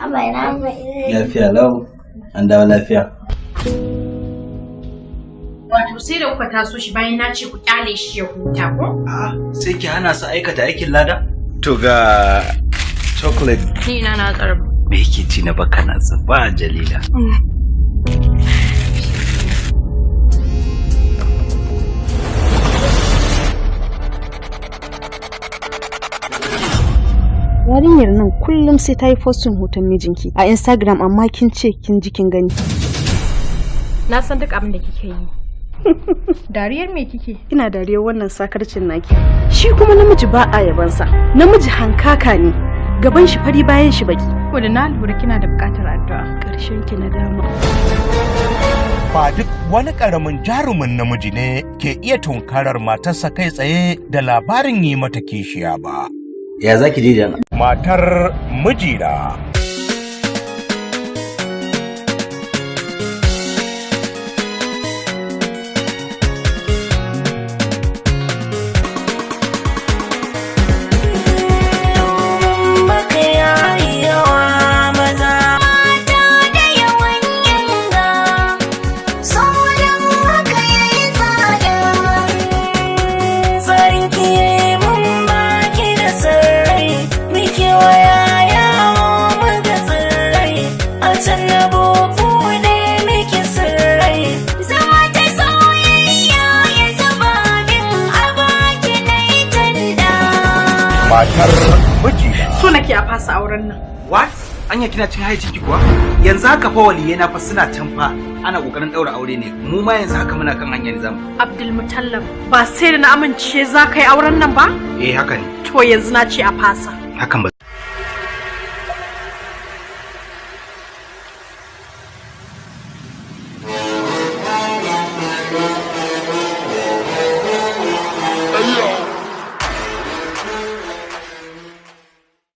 Lafiya lau, an dawo lafiya. Wato sai da kuka taso shi bayan na ce ku kyale shi ya huta ko? Sai ki hana su aikata aikin lada? To ga chocolate. Ni ina na tsarba. Me yake ci na baka na ba Jalila? Yarinyar nan kullum sai ta yi postin hoton mijinki a Instagram amma kin ce kin ji kin gani. Na san duk abin da kike yi. Dariyar me kike? Ina dariyar wannan sakarcin naki. Shi kuma namiji ba a yabansa. Namiji hankaka ne. Gaban shi fari bayan shi baki. Ko da na lura kina da bukatar addu'a. Karshen ki na dama. Ba duk wani ƙaramin jarumin namiji ne ke iya tunkarar matarsa kai tsaye da labarin yi mata kishiya ba. Ya zaki daidai? Matar mijina. Matar mijina. So nake a fasa auren nan. What? Anya kina cin haicin ki kuwa? Yanzu haka fa waliyai na fa suna can fa ana kokarin daura aure ne. Mu ma yanzu haka muna kan hanyar zamu. Abdul Mutallab ba sai da na amince za ka yi auren nan ba? Eh haka ne. To yanzu na ce a fasa. Hakan ba